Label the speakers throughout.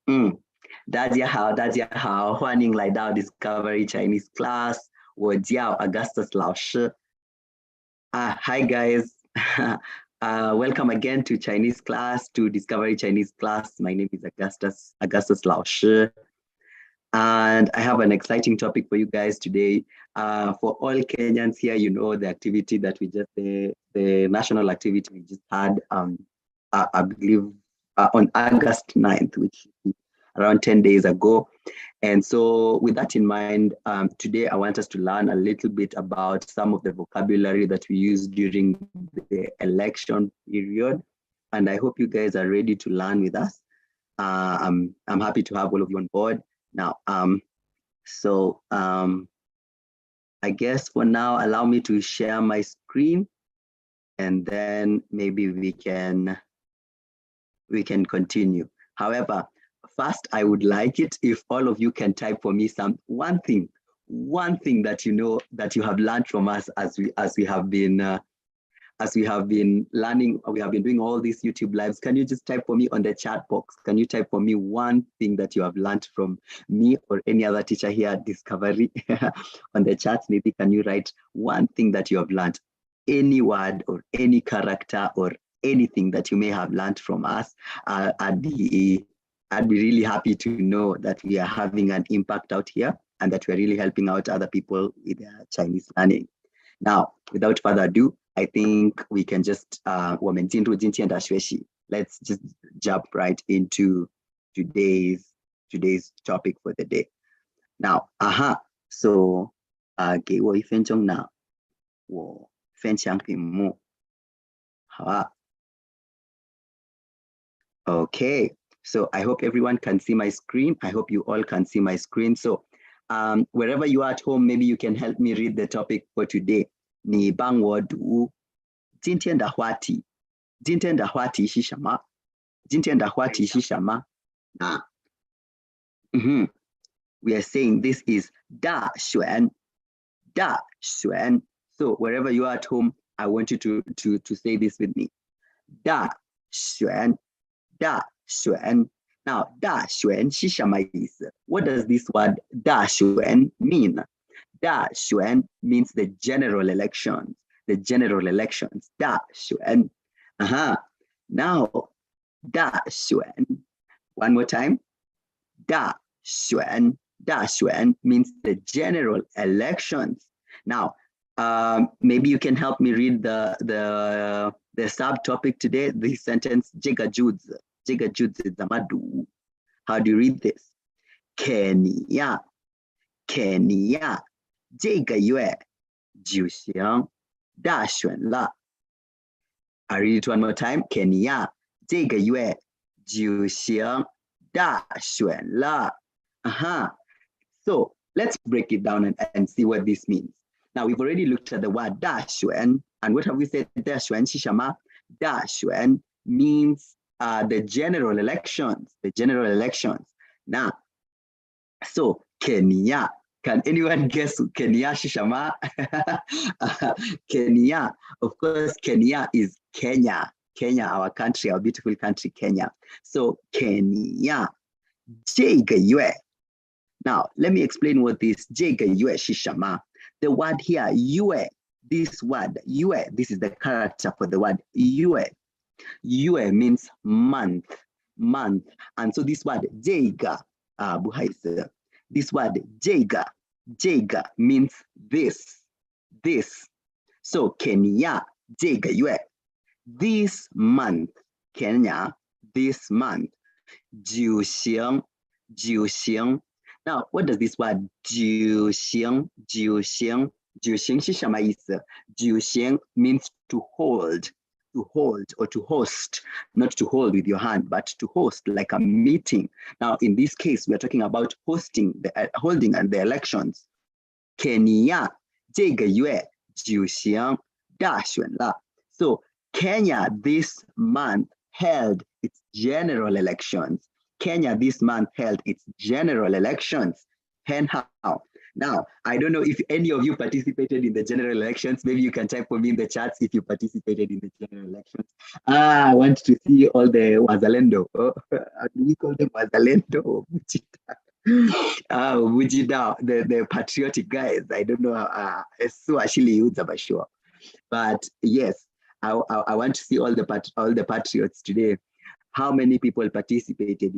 Speaker 1: 嗯，大家好，欢迎来到 Discovery Chinese Class，我叫 Augustus 老师。Hi guys. Welcome again to Chinese class, to Discovery Chinese class. My name is Augustus 老师. And I have an exciting topic for you guys today. For all Kenyans here, you know the activity that the national activity we just had, I believe on August 9th, which is around 10 days ago. And so with that in mind, today I want us to learn a little bit about some of the vocabulary that we use during the election period. And I hope you guys are ready to learn with us. I'm happy to have all of you on board. Now, I guess for now, allow me to share my screen, and then maybe we can continue. However, first, I would like it if all of you can type for me one thing that you know that you have learned from us as we have been learning. We have been doing all these YouTube lives. Can you just type for me on the chat box? Can you type for me one thing that you have learned from me or any other teacher here at Discovery? On the chat, maybe can you write one thing that you have learned? Any word or any character or anything that you may have learned from us. I'd be really happy to know that we are having an impact out here and that we're really helping out other people with their Chinese learning. Now, without further ado, I think we can just let's just jump right into today's topic for the day. Now, so 给我1分钟呢，我分享屏幕，好啊。Okay, so I hope everyone can see my screen. I hope you all can see my screen. So wherever you are at home, maybe you can help me read the topic for today. 你帮我读今天的话题。今天的话题是什么？今天的话题是什么？We are saying this is 大选。大选。So wherever you are at home, I want you to say this with me. 大选。大选。Now, 大选是什么意思? What does this word 大选 mean? 大选 means the general elections. The general elections. 大选. Now, 大选. One more time. 大选. 大选 means the general elections. Now, maybe you can help me read the subtopic today. This sentence, 这个句子怎么读? How do you read this? 肯尼亚这个月举行大选了。I read it one more time. 肯尼亚这个月举行大选了。So let's break it down and see what this means. Now we've already looked at the word 大选, and what have we said? 大选是什么? 大选 means the general elections. The general elections. Now, so Kenya. Can anyone guess Kenya是什么? Kenya, of course, Kenya is Kenya. Kenya, our country, our beautiful country, Kenya. So Kenya, 这个月. Now, let me explain what this 这个月是什么. The word here, 月, this word, 月, this is the character for the word 月. 月 means month. And so this word 这个, this word 这个 means this. So Kenya 这个月. This month, Kenya, this month. 举行. Now, what does this word 举行是什么意思? 举行 means to hold or to host, not to hold with your hand, but to host like a meeting. Now, in this case, we're talking about holding and the elections. Kenya 这个月举行大选了. So Kenya this month held its general elections. Kenya this month held its general elections. And how? Now, I don't know if any of you participated in the general elections. Maybe you can type for me in the chats if you participated in the general elections. I want to see all the Wazalendo. Oh, how do we call them Wazalendo? Wujida, the patriotic guys. I don't know. So actually, sure. But yes, I want to see all the patriots today. How many people participated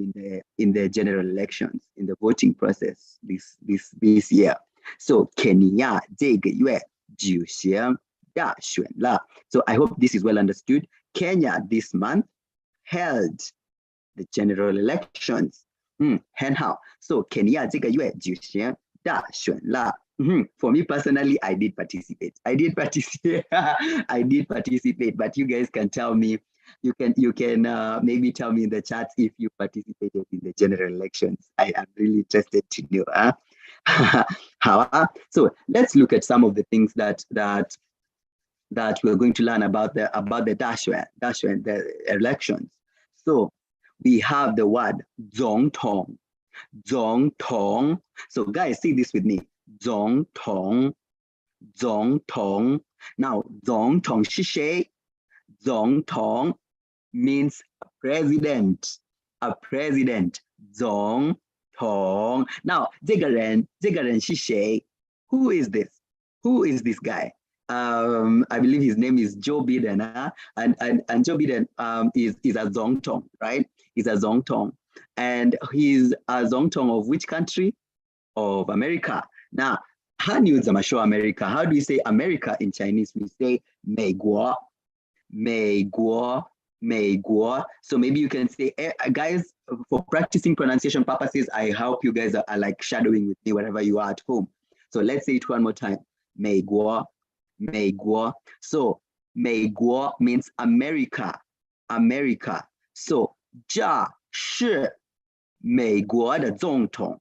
Speaker 1: in the general elections, in the voting process this year? So Kenya 这个月举行大选了. So I hope this is well understood. Kenya this month held the general elections. 很好. So Kenya 这个月举行大选了. For me personally, I did participate. I did participate, but you guys can tell me, you can maybe tell me in the chat if you participated in the general elections. I am really interested to know. So let's look at some of the things that we're going to learn about the Dashuen, the elections. So we have the word 总统. So guys, say this with me. 总统. Now, 总统是谁? 总统 means a president. 总统. Now, 这个人是谁? Who is this? Who is this guy? I believe his name is Joe Biden, and Joe Biden is a 总统, right? He's a 总统, and he's a 总统of which country? Of America. Now, how do you show America? How do you say America in Chinese? We say 美国. So maybe you can say, guys, for practicing pronunciation purposes, I hope you guys are like shadowing with me wherever you are at home. So let's say it one more time. 美国. So 美国 means America. So 这是美国的总统.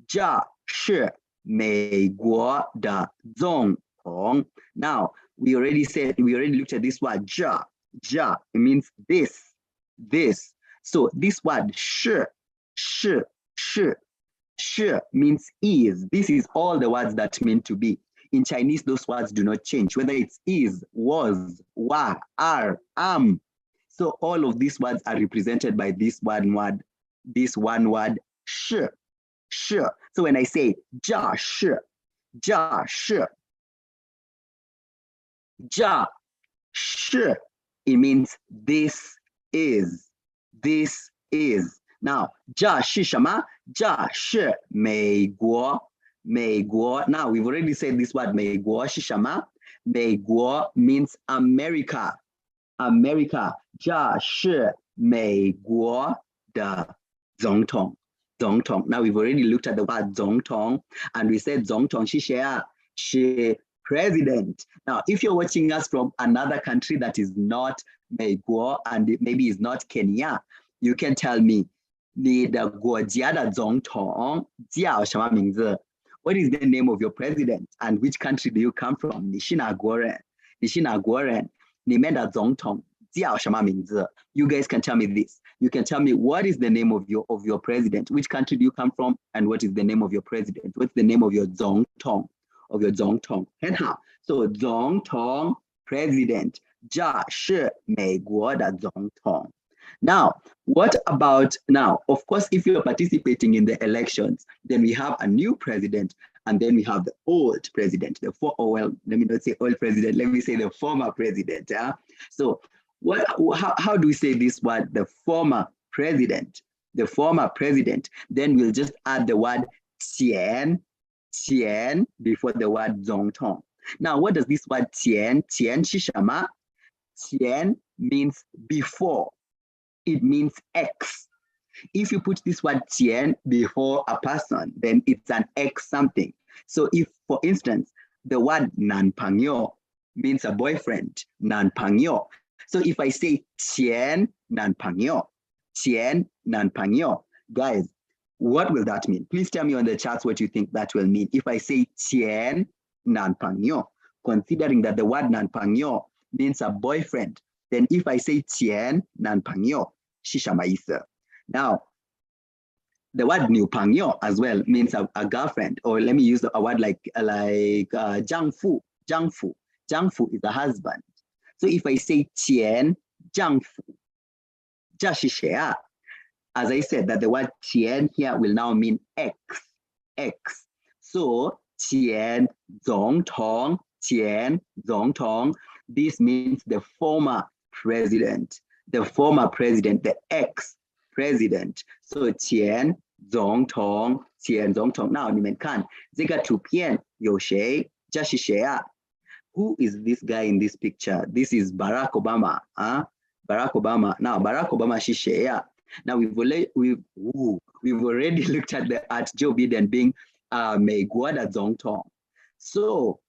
Speaker 1: 这是美国的总统. Now, we already looked at this word 这. It means this. So this word 是 means is. This is all the words that mean to be. In Chinese, those words do not change, whether it's is, was, were, are, am. So all of these words are represented by this one word, 是. So when I say 这是, it means this is. Now, 这是什么? 这是美国. Now, we've already said this word 美国是什么? 美国 means America. 这是美国的总统. Now, we've already looked at the word 总统, and we said 总统是谁啊? 是 president. Now, if you're watching us from another country that is not 美国 and maybe is not Kenya, you can tell me 你的国家的总统叫什么名字? What is the name of your president and which country do you come from? 你是哪国人? 你们的总统叫什么名字? You guys can tell me this. You can tell me what is the name of your president? Which country do you come from? And what is the name of your president? What's the name of your 总统?很好. So 总统 president. 这是美国的总统. Now, what about now? Of course, if you're participating in the elections, then we have a new president, and then we have the old president. Let me not say old president. Let me say the former president. Yeah. So, how do we say this word? The former president. Then we'll just add the word 前 before the word 总统. Now, what does this word 前是什么? 前 means before. It means X. If you put this word 前 before a person, then it's an X something. So if, for instance, the word 男朋友 means a boyfriend, 男朋友. So if I say 前男朋友, guys, what will that mean? Please tell me on the charts what you think that will mean. If I say 前男朋友, considering that the word 男朋友 means a boyfriend, then if I say 前男朋友是什么意思? Now, the word 女朋友 as well means a girlfriend, or let me use a word like 丈夫. 丈夫 is a husband. So if I say 前丈夫, 这是谁啊? As I said, that the word 前 here will now mean X. So 前总统, this means the former president, the ex-president. So 前总统. Now 你们看这个图片有谁？这是谁啊？ Who is this guy in this picture? This is Barack Obama. Barack Obama. Now Barack Obama是谁啊? Now we've already looked at Joe Biden being 美国的总统. So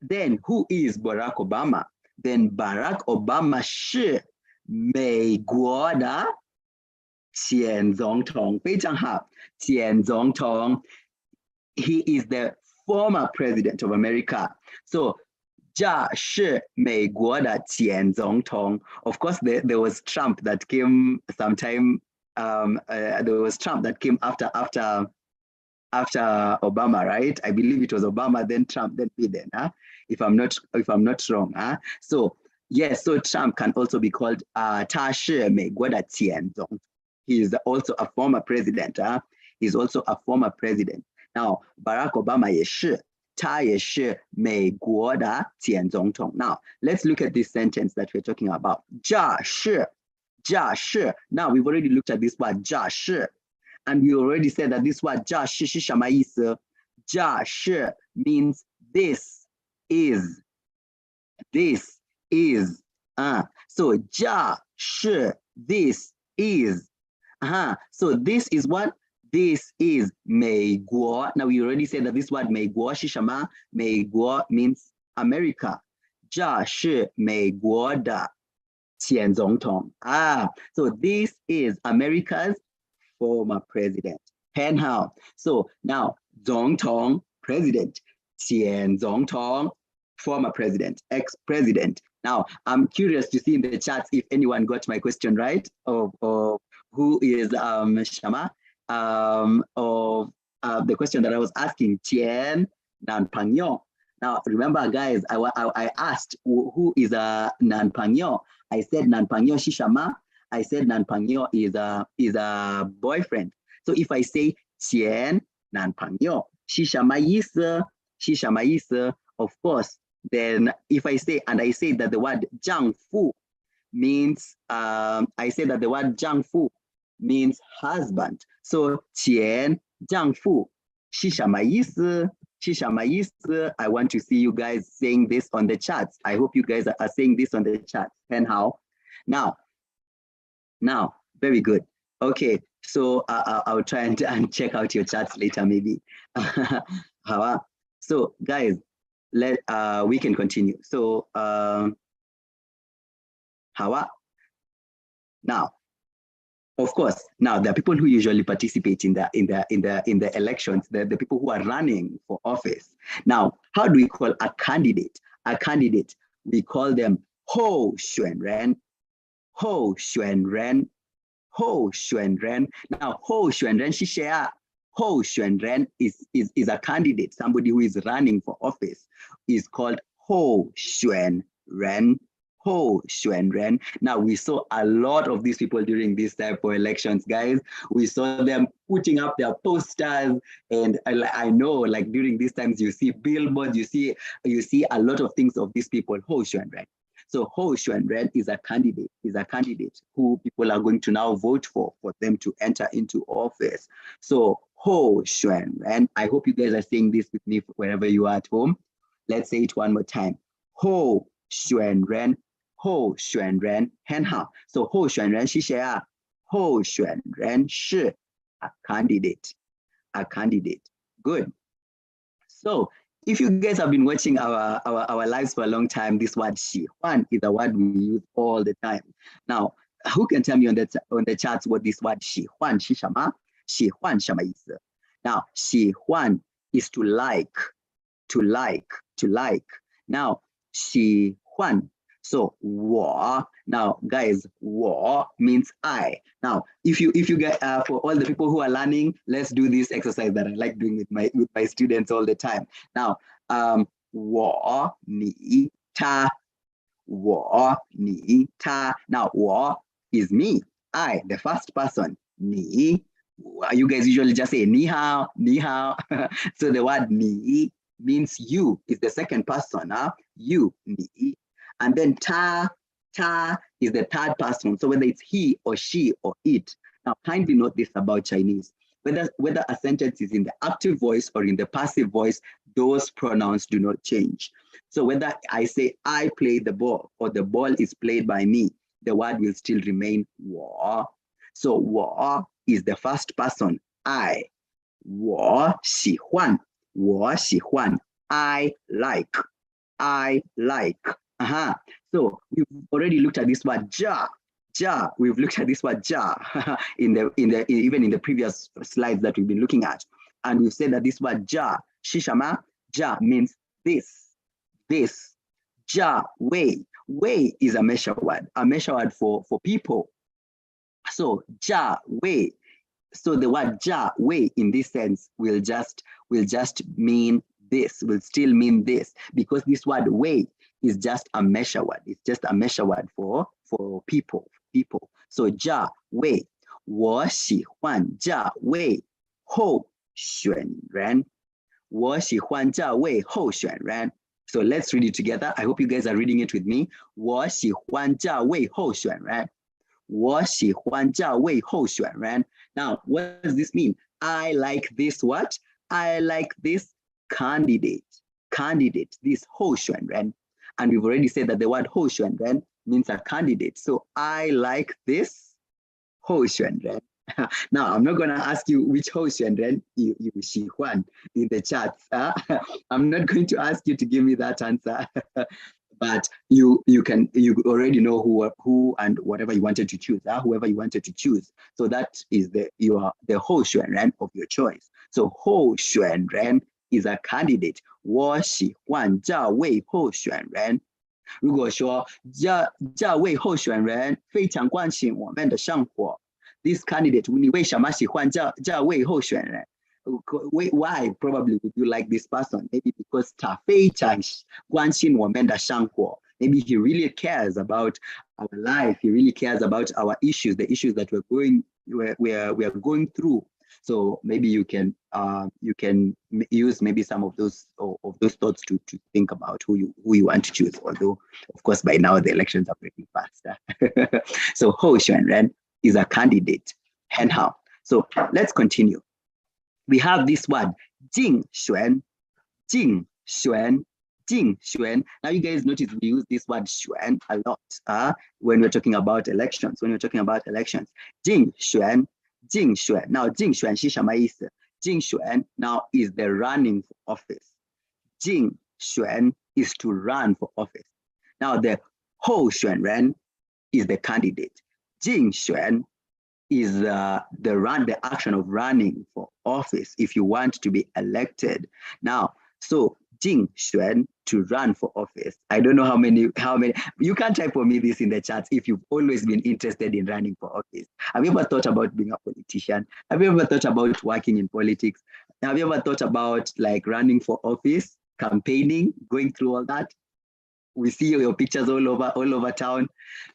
Speaker 1: then who is Barack Obama? Then Barack Obama 是美国的前总统，非常好，前总统。He is the former president of America. So 这是美国的前总统. Of course, there was Trump that came sometime. There was Trump that came after Obama, right? I believe it was Obama, then Trump, then Biden. If I'm not wrong. So yes, so Trump can also be called 他是美国的前总统. He is also a former president. He's also a former president. Now Barack Obama 也是。他也是美国的前总统. Now, let's look at this sentence that we're talking about. 这是. Now, we've already looked at this word 这是. And we already said that this word 这是是什么意思? 这是 means this is. So 这是 this is. So this is what? This is 美国. Now we already said that this word 美国是什么? 美国 means America. 这是美国的前总统. So this is America's former president. 很好. So now 总统 president, 前总统 former president, ex-president. Now I'm curious to see in the chats if anyone got my question right, of who is Shama. Of the question that I was asking, Tien Nan Pangyo. Now, remember, guys, I asked who is a Nan Pangyo. I said Nan Pangyo Shishama. I said Nan Pangyo is a boyfriend. So if I say Tien Nan Pangyo, Shishama Yisa, of course, then if I say, and I say that the word Jiang Fu means, I say that the word Jiang Fu means husband. So 前丈夫是什么意思? I want to see you guys saying this on the chats. I hope you guys are saying this on the chat. And how? Now, very good. Okay, so I'll try and check out your chats later, maybe. So guys, we can continue. So now. Of course, now there are people who usually participate in the elections, the people who are running for office. Now, how do we call a candidate? A candidate, we call them 候选人. Now, 候选人是谁啊? 候选人 is a candidate, somebody who is running for office, is called 候选人. Now, we saw a lot of these people during this type of elections, guys. We saw them putting up their posters, and I know, like during these times, you see billboards, you see a lot of things of these people. 候选人. So 候选人 is a candidate who people are going to now vote for them to enter into office. So 候选人. I hope you guys are saying this with me wherever you are at home. Let's say it one more time. 候选人. 候选人很好. So 候选人是谁啊? 候选人是 a candidate. Good. So if you guys have been watching our lives for a long time, this word 喜欢 is a word we use all the time. Now, who can tell me on the chats what this word 喜欢是什么? 喜欢什么意思? Now, 喜欢 is to like. Now, 喜欢. So 我 now guys, 我 means I. Now if you get for all the people who are learning, let's do this exercise that I like doing with my students all the time. Now 我你他 我你他 now 我 is me, I, the first person. 你 you guys usually just say 你好 你好 so the word 你 means you, is the second person, you 你 and then ta is the third person, so whether it's he or she or it. Now kindly note this about Chinese, whether a sentence is in the active voice or in the passive voice, those pronouns do not change. So whether I say I play the ball or the ball is played by me, the word will still remain 我. So 我 is the first person, I. 我喜欢 I like. So we've already looked at this word ja. We've looked at this word ja even in the previous slides that we've been looking at, and we've said that this word ja 是什么? Ja means this. Ja wei is a measure word for people. So ja wei. So the word ja wei in this sense will just mean this, will still mean this, because this word wei is just a measure word. It's just a measure word for people. So 价位，我喜欢价位候选人。我喜欢价位候选人。So let's read it together. I hope you guys are reading it with me. 我喜欢价位候选人。我喜欢价位候选人。Now, what does this mean? I like this what? I like this candidate. This 候选人. And we've already said that the word 候选人 means a candidate. So I like this 候选人. Now, I'm not going to ask you which 候选人 you 喜欢 in the chat. I'm not going to ask you to give me that answer. But you already know who and whatever you wanted to choose, whoever you wanted to choose. So that is the 候选人 of your choice. So 候选人 is a candidate. 我喜欢这位候选人。如果说这位候选人非常关心我们的生活 ，this candidate 你为什么喜欢这位候选人？ Why probably would you like this person? Maybe because 他非常关心我们的生活. Maybe he really cares about our life. He really cares about our issues, the issues that we're going through. So maybe you can use maybe some of those thoughts to think about who you want to choose. Although of course by now the elections are pretty fast. So 候选人 is a candidate. Anyhow, so let's continue. We have this word 竞选. Now you guys notice we use this word 选 a lot when we're talking about elections. 竞选 Now 竞选是什么意思？竞选 now is the running for office. 竞选 is to run for office. Now the 候选人 is the candidate. 竞选 is the action of running for office if you want to be elected. Now, so 竞选 to run for office. I don't know how many, you can type for me this in the chat if you've always been interested in running for office. Have you ever thought about being a politician? Have you ever thought about working in politics? Have you ever thought about like running for office, campaigning, going through all that? We see your pictures all over town,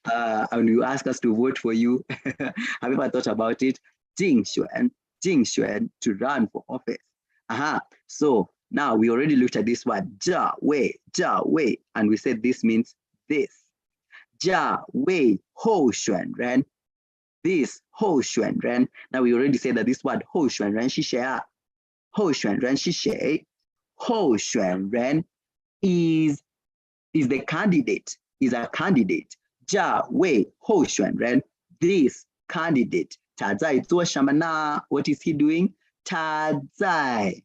Speaker 1: and you ask us to vote for you. Have you ever thought about it? 竞选 to run for office. So now we already looked at this word 价位, and we said this means this. 价位候选人 this 候选人. Now we already said that this word 候选人是谁啊？候选人是谁？候选人 is the candidate, is a candidate. 这位候选人 this candidate. 他在做什么呢？ What is he doing? 他在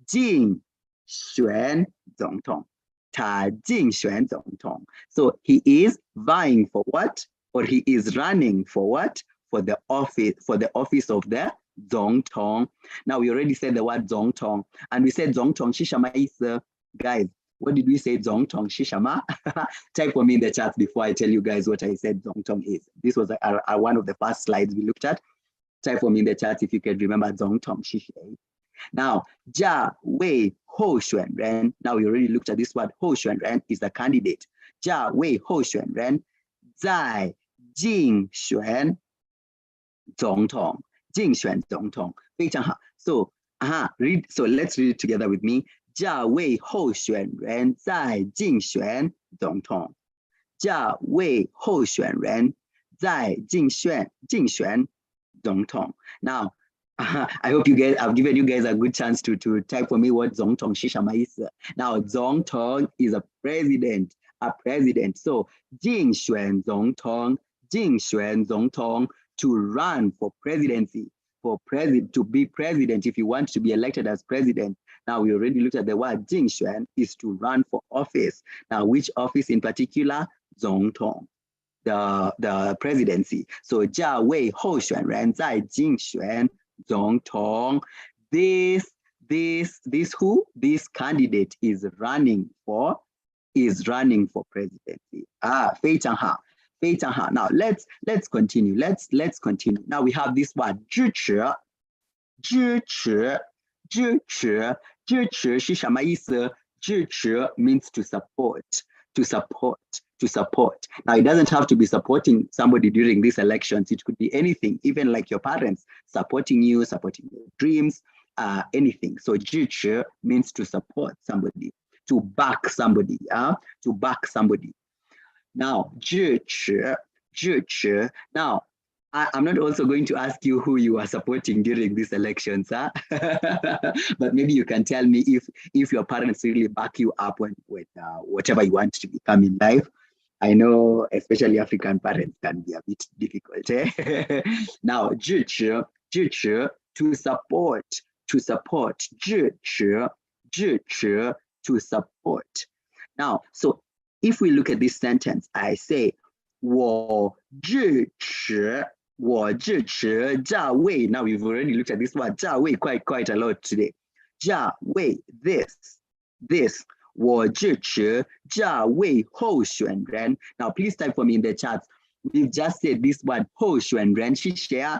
Speaker 1: 竞选总统。他竞选总统。So he is vying for what? Or he is running for what? For the office of the 总统. Now we already said the word 总统, and we said 总统是什么意思? Guys, What did we say? Zongtong Shishama? Type for me in the chat before I tell you guys what I said Zongtong is. This was one of the first slides we looked at. Type for me in the chat if you can remember Zongtong Shishe. Now, Jia Wei Ho Xuan Ren. Now we already looked at this word. Ho Xuan Ren is the candidate. Jia Wei Ho Xuan Ren Zai Jing Xuan Zongtong. Jing Xuan Zongtong. 非常好. So, so let's read it together with me. 这位候选人在竞选总统。这位候选人在竞选总统。Now, I hope you guys, I've given you guys a good chance to type for me what 总统是什么意思. Now, 总统 is a president. So, 竞选总统 to run for presidency. To be president, if you want to be elected as president. Now, we already looked at the word 竞选 is to run for office. Now, which office in particular? 总统, the presidency. So, 这位候选人在竞选总统. This who? This candidate is running for presidency. 非常好. Now let's continue. Let's continue. Now we have this word 支持是什么意思？支持 means to support. Now it doesn't have to be supporting somebody during these elections. It could be anything, even like your parents supporting you, supporting your dreams, anything. So 支持 means to support somebody, to back somebody, to back somebody. Now, 支持. Now, I'm not also going to ask you who you are supporting during these elections, but maybe you can tell me if your parents really back you up with whatever you want to become in life. I know especially African parents can be a bit difficult. Now, 支持 to support. 支持 to support. Now, so if we look at this sentence, I say 我支持这位. Now we've already looked at this word 这位 quite a lot today. 这位 this 我支持这位候选人. Now please type for me in the chat. We've just said this word 候选人是谁啊？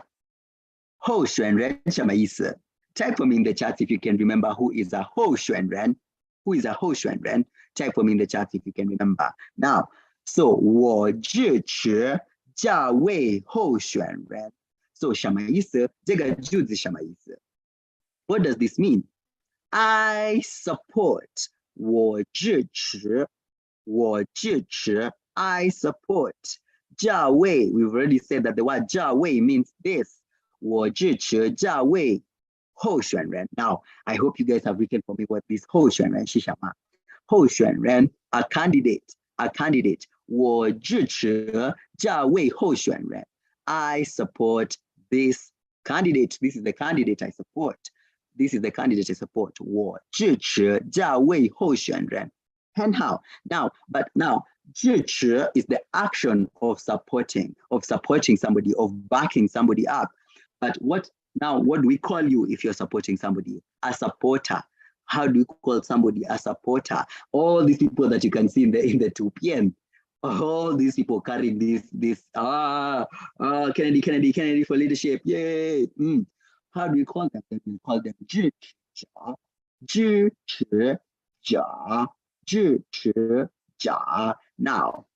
Speaker 1: 候选人什么意思？ Type for me in the chat if you can remember who is a 候选人. Who is a 候选人? Type for me in the chat if you can remember. Now, so 我支持这位候选人. So 什么意思？这个句子什么意思？ What does this mean? I support. 我支持 I support. 这位 we've already said that the word 这位 means this. 我支持这位候选人. Now, I hope you guys have written for me what this 候选人是什么。候选人 a candidate. 我支持这位候选人. I support this candidate. This is the candidate I support. 我支持这位候选人. And how? Now, 支持 is the action of supporting somebody, of backing somebody up. But what do we call you if you're supporting somebody? A supporter. How do you call somebody a supporter? All these people that you can see in the 2 p.m. All these people carrying this Kennedy for leadership. Yay! How do you call them? We call them 支持者. Now,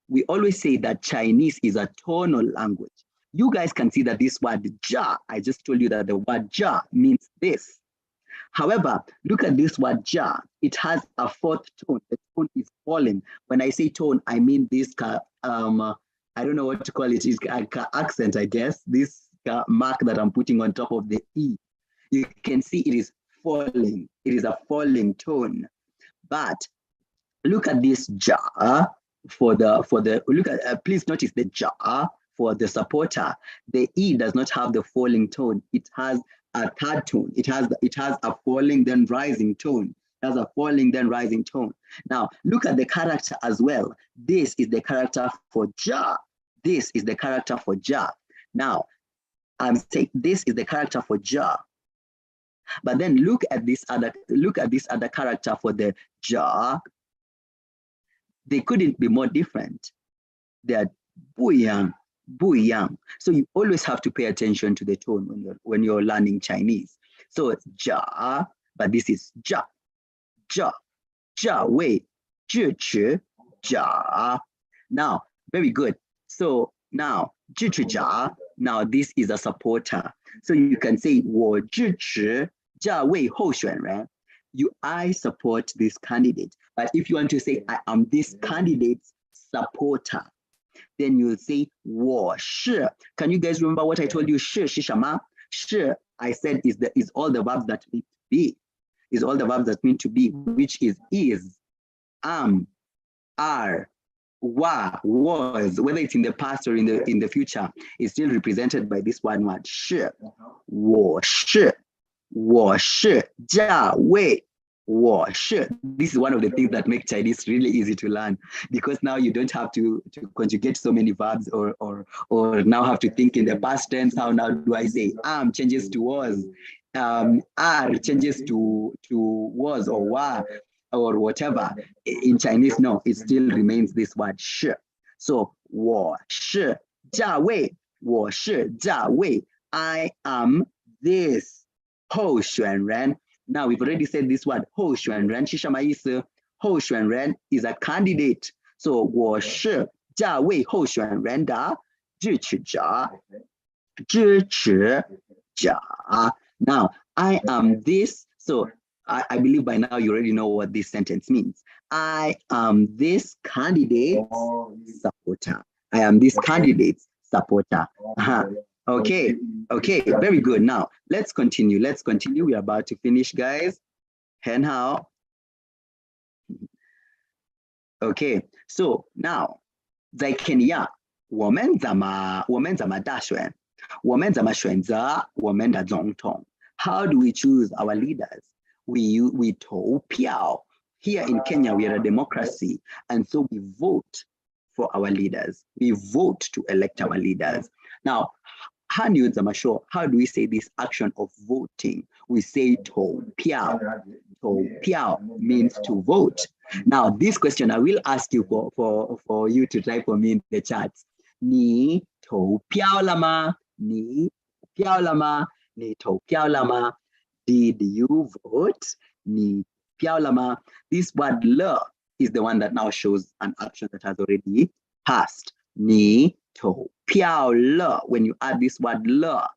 Speaker 1: we always say that Chinese is a tonal language. You guys can see that this word ja, I just told you that the word ja means this. However, look at this word ja. It has a 4th tone. The tone is falling. When I say tone, I mean this, I don't know what to call it. It's accent, I guess. This mark that I'm putting on top of the E. You can see it is falling. It is a falling tone. But look at this ja please notice the ja for the supporter. The E does not have the falling tone. It has a 3rd tone. It has a falling then rising tone. It has a falling then rising tone. Now look at the character as well. This is the character for ja. This is the character for ja. Now I'm saying this is the character for ja. But then look at this other character for the ja. They couldn't be more different. They are 不一样, 不一样. So you always have to pay attention to the tone when you're learning Chinese. So it's ja, but this is ja, ja, ja wei, zhi chi, ja. Now, very good. So now, zhi chi ja, now this is a supporter. So you can say 我支持这位候选人. I support this candidate. But if you want to say I am this candidate's supporter, then you say 我是. Can you guys remember what I told you? 是什么? 是 I said is all the verbs that mean to be. Is all the verbs that mean to be, which is, are, was, whether it's in the past or in the future, is still represented by this one word 是. 我是这位 This is one of the things that make Chinese really easy to learn, because now you don't have to conjugate so many verbs or now have to think in the past tense. How now do I say changes to was, are changes to was or wa or whatever. In Chinese, no, it still remains this word 是. So 我是这位 I am this 候选人. Now we've already said this word 候选人是什么意思? 候选人 is a candidate. So 我是这位候选人的支持者. Now I am this. So I believe by now you already know what this sentence means. I am this candidate's supporter. I am this candidate's supporter. Okay, very good. Now let's continue. We're about to finish, guys. Henhao. Okay, so now 在 Kenya 我们怎么大选？我们怎么选择我们的总统？ How do we choose our leaders? We 投票. Here in Kenya, we are a democracy, and so we vote for our leaders. We vote to elect our leaders. Now, how do we say this action of voting? We say 投票. 投票 means to vote. Now, this question I will ask you for you to type for me in the chat. 你投票了吗? 你投票了吗? 你投票了吗? Did you vote? 你投票了吗? This word 了 is the one that now shows an action that has already passed. 你投票了. When you add this word 了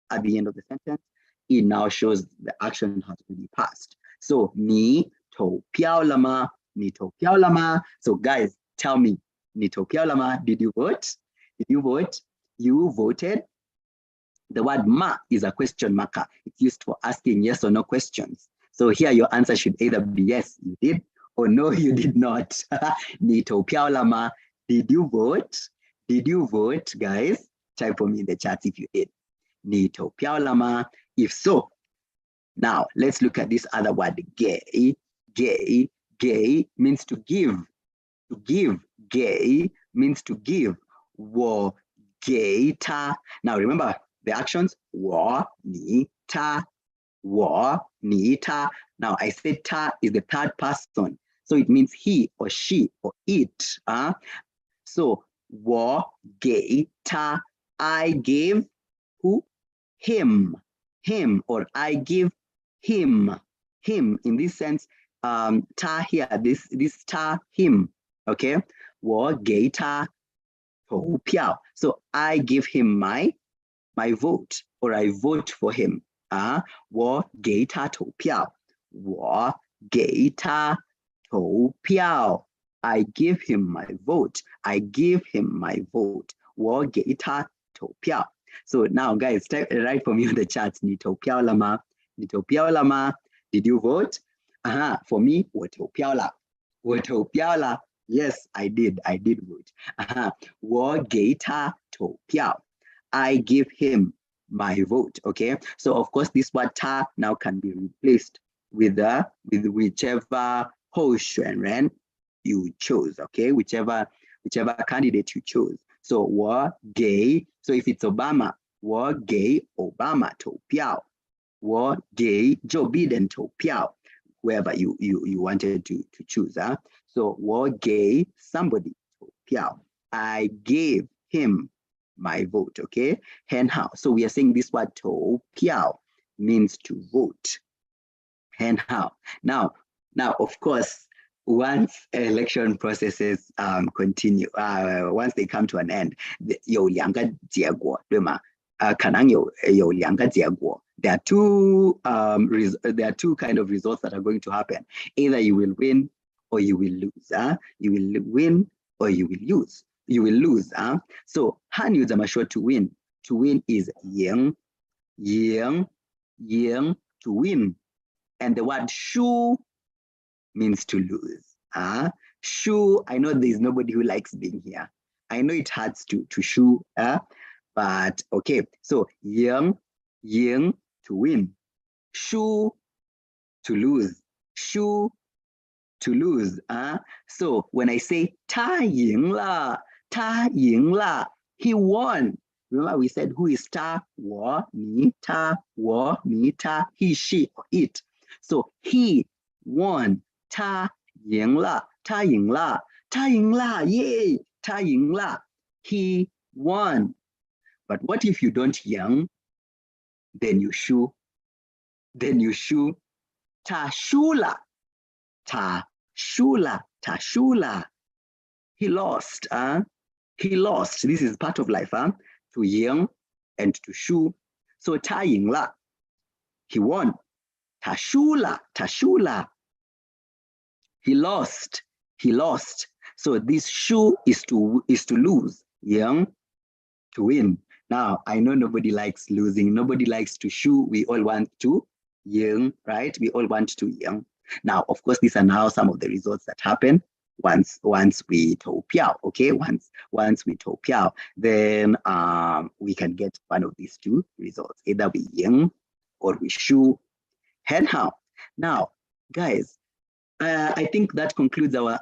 Speaker 1: at the end of the sentence, it now shows the action has already passed. So 你投票了吗? 你投票了吗? So guys, tell me, 你投票了吗? Did you vote? Did you vote? You voted? The word ma is a question marker. It's used for asking yes or no questions. So here your answer should either be yes, you did, or no, you did not. 你投票了吗? Did you vote? Did you vote, guys? Type for me in the chat if you did. 你投票了吗? If so, now let's look at this other word, gay. Gay means to give. To give. Gay means to give. 我给他. Now remember the actions. 我你他. 我你他. Now I said 他 is the third person. So it means he or she or it. So 我给他. I gave who? Him or I give him in this sense. Ta here, this ta him. Okay, 我给他投票. So I give him my vote, or I vote for him. 我给他投票. 我给他投票. I give him my vote. I give him my vote. 我给他投票. So now, guys, write for me in the chat. 你投票了吗? 你投票了吗? Did you vote? For me, 我投票了. 我投票了. Yes, I did vote. 我给他投票. I give him my vote. Okay, so of course this word 他 now can be replaced with whichever 候选人 you chose. Okay, whichever candidate you chose. So 我给, so if it's Obama, 我给 Obama 投票.我给 Joe Biden 投票 wherever you wanted to choose. So 我给 somebody 投票 I gave him my vote, okay? 很好 So we are saying this word 投票 means to vote. 很好 Now, of course, once election processes continue, once they come to an end, 有两个结果，对吗？可能有两个结果。There are two kind of results that are going to happen. Either you will win or you will lose. You will win or you will lose. You will lose. So 汉语怎么说 to win? To win is 赢 to win. And the word 输 means to lose. Shu, I know there's nobody who likes being here. I know it hurts to shu, but okay. So ying to win, shu to lose, shu to lose. So when I say 他赢了, he won. Remember we said who is 他, 我, me, 他, 我, me, 他, he, she, or it. So he won. 他赢了 yay 他赢了 he won. But what if you don't 赢 then you 输 他输了 he lost. This is part of life, to 赢 and to 输 so 他赢了 he won 他输了 he lost. So this shu is to lose, yang to win. Now I know nobody likes losing. Nobody likes to shu. We all want to yang, right? We all want to yang. Now, of course, these are now some of the results that happen once we 投票. Okay, once we 投票, then we can get one of these two results. Either we yang or we shu. And how? Now, guys. I think that concludes our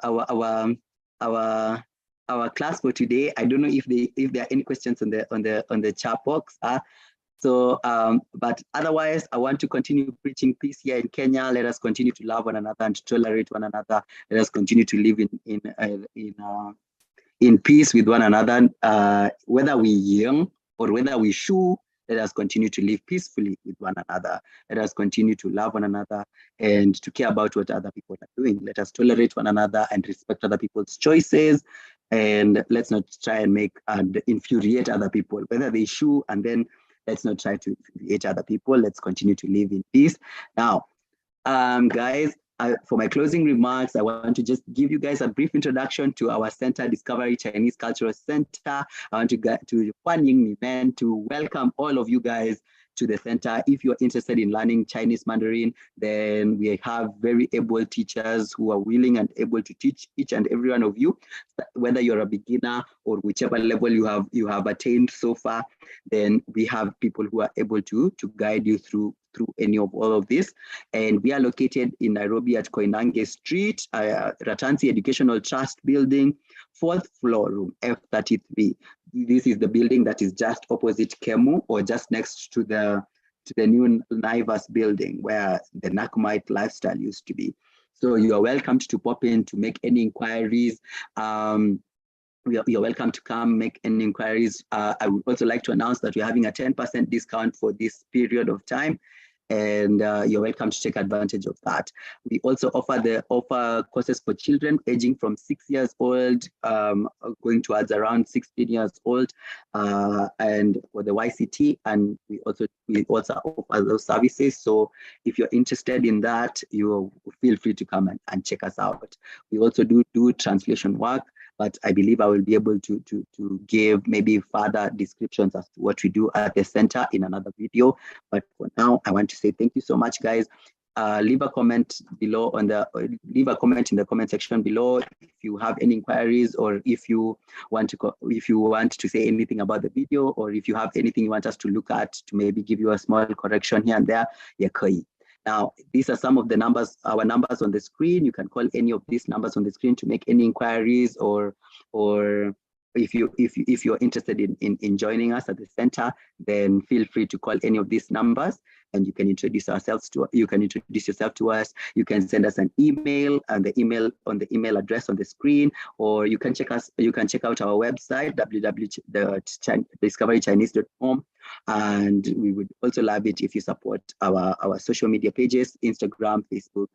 Speaker 1: class for today. I don't know if there are any questions on the chat box. But otherwise, I want to continue preaching peace here in Kenya. Let us continue to love one another and to tolerate one another. Let us continue to live in peace with one another. Whether we young or whether we shu, let us continue to live peacefully with one another. Let us continue to love one another and to care about what other people are doing. Let us tolerate one another and respect other people's choices. And let's not try and make and infuriate other people, whether they shu, and then let's not try to infuriate other people. Let's continue to live in peace. Now, guys, for my closing remarks, I want to just give you guys a brief introduction to our center, Discovery Chinese Cultural Center. I want to get to Huan Ying Mi Men to welcome all of you guys to the center. If you're interested in learning Chinese Mandarin, then we have very able teachers who are willing and able to teach each and every one of you, whether you're a beginner or whichever level you have attained so far. Then we have people who are able to guide you through any of all of this. And we are located in Nairobi at Koinange Street, Ratansi Educational Trust Building, 4th floor, room F33. This is the building that is just opposite Kemu, or just next to the new Naivas building where the Nakumite lifestyle used to be. So you are welcome to pop in to make any inquiries. You're welcome to come make any inquiries. I would also like to announce that we're having a 10% discount for this period of time, and you're welcome to take advantage of that. We also offer courses for children aging from 6 years old, going towards around 16 years old, and for the YCT, and we also offer those services. So if you're interested in that, you feel free to come and check us out. We also do translation work, but I believe I will be able to give maybe further descriptions as to what we do at the center in another video. But for now, I want to say thank you so much, guys. Leave a comment below leave a comment in the comment section below if you have any inquiries, or if you want to say anything about the video, or if you have anything you want us to look at to maybe give you a small correction here and there. Now, these are some of the numbers, our numbers on the screen. You can call any of these numbers on the screen to make any inquiries or if you're interested in joining us at the center, then feel free to call any of these numbers, and you can introduce yourself to us. You can send us an email, and the email address on the screen, or you can check out our website, www.discoverychinese.com. And we would also love it if you support our social media pages: Instagram, Facebook,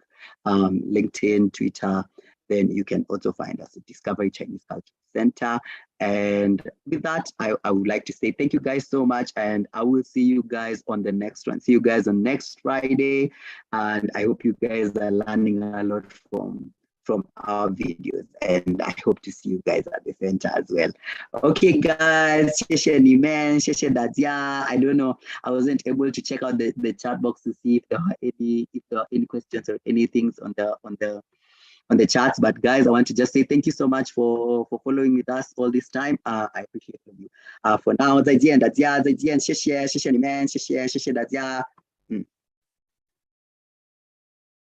Speaker 1: LinkedIn, Twitter. Then you can also find us at Discovery Chinese Culture Center. And with that, I would like to say thank you guys so much, and I will see you guys on the next one. See you guys on next Friday, and I hope you guys are learning a lot from our videos, and I hope to see you guys at the center as well. Okay, guys, sheshe ni men, sheshe dadia. I don't know, I wasn't able to check out the chat box to see if there are any questions or anything on the chats. But guys, I want to just say thank you so much for following with us all this time. I appreciate you. For now, 再见大家，再见，谢谢你们，谢谢大家。